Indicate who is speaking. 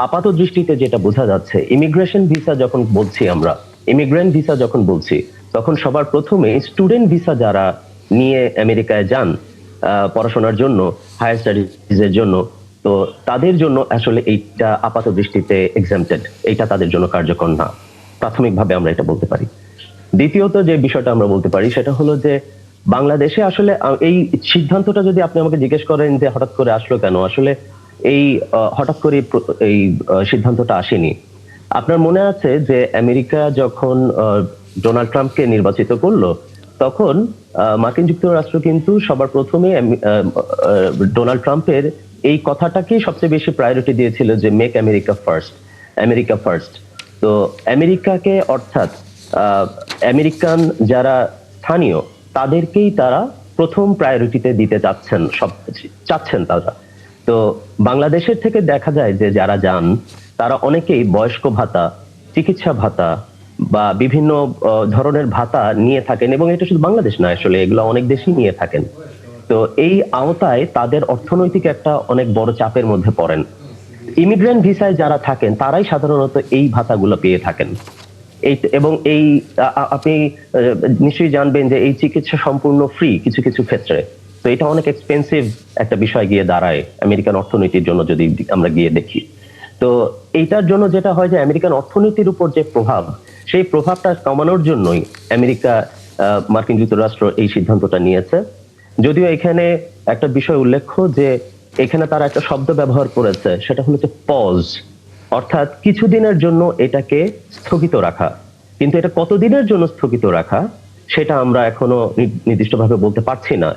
Speaker 1: আপাত দৃষ্টিতে যেটা বোঝা যাচ্ছে, ইমিগ্রেশন ভিসা যখন বলছি আমরা, ইমিগ্রেন্ট ভিসা যখন বলছি, তখন সবার প্রথমে স্টুডেন্ট ভিসা যারা নিয়ে আমেরিকায় যান পড়াশোনার জন্য, হায়ার স্টাডিজ এর জন্য, তো তাদের জন্য আসলে এইটা আপাত দৃষ্টিতে এক্সাম্পটেড, এইটা তাদের জন্য কার্যকর না, প্রাথমিকভাবে আমরা এটা বলতে পারি। দ্বিতীয়ত যে বিষয়টা আমরা বলতে পারি সেটা হলো যে বাংলাদেশে আসলে এই সিদ্ধান্তটা যদি আপনি আমাকে জিজ্ঞেস করেন যে হঠাৎ করে আসলো কেন, আসলে এই হঠাৎ করে এই সিদ্ধান্তটা আসেনি। আপনার মনে আছে যে আমেরিকা যখন ডোনাল্ড ট্রাম্পকে নির্বাচিত করলো, তখন মার্কিন যুক্তরাষ্ট্র কিন্তু সবার প্রথমে ডোনাল্ড ট্রাম্পের এই কথাটাকেই সবচেয়ে বেশি প্রায়োরিটি দিয়েছিল যে make America first, America first. তো আমেরিকাকে অর্থাৎ আমেরিকান যারা স্থানীয় তাদেরকেই তারা প্রথম প্রায়োরিটিতে দিতে চাচ্ছেন তারা। তো বাংলাদেশের থেকে দেখা যায় যে যারা যান তারা অনেকেই বয়স্ক ভাতা, চিকিৎসা ভাতা বা বিভিন্ন ধরনের ভাতা নিয়ে থাকেন, এবং এটা শুধু বাংলাদেশ না, আসলে এগুলো অনেক দেশই নিয়ে থাকেন। তো এই আওতায় তাদের অর্থনৈতিক একটা অনেক বড় চাপের মধ্যে পড়েন। ইমিগ্রেন্ট ভিসায় যারা থাকেন তারাই সাধারণত এই ভাতাগুলো পেয়ে থাকেন। এবং এই আপনি নিশ্চয়ই জানবেন যে এই চিকিৎসা সম্পূর্ণ ফ্রি কিছু কিছু ক্ষেত্রে। তো এটা অনেক এক্সপেন্সিভ একটা বিষয় গিয়ে দাঁড়ায় আমেরিকান অর্থনীতির জন্য যদি আমরা গিয়ে দেখি। তো এইটার জন্য যেটা হয় যে আমেরিকান অর্থনীতির উপর যে প্রভাব, সেই প্রভাবটা কমানোর জন্যই আমেরিকা, মার্কিন যুক্তরাষ্ট্র এই সিদ্ধান্তটা নিয়েছে। যদিও এখানে একটা বিষয় উল্লেখ্য যে এখানে তারা একটা শব্দ ব্যবহার করেছে, সেটা হলো যে পজ, অর্থাৎ কিছুদিনের জন্য এটাকে স্থগিত রাখা। কিন্তু এটা কতদিনের জন্য স্থগিত রাখা সেটা আমরা এখনো নির্দিষ্টভাবে বলতে পারছি না।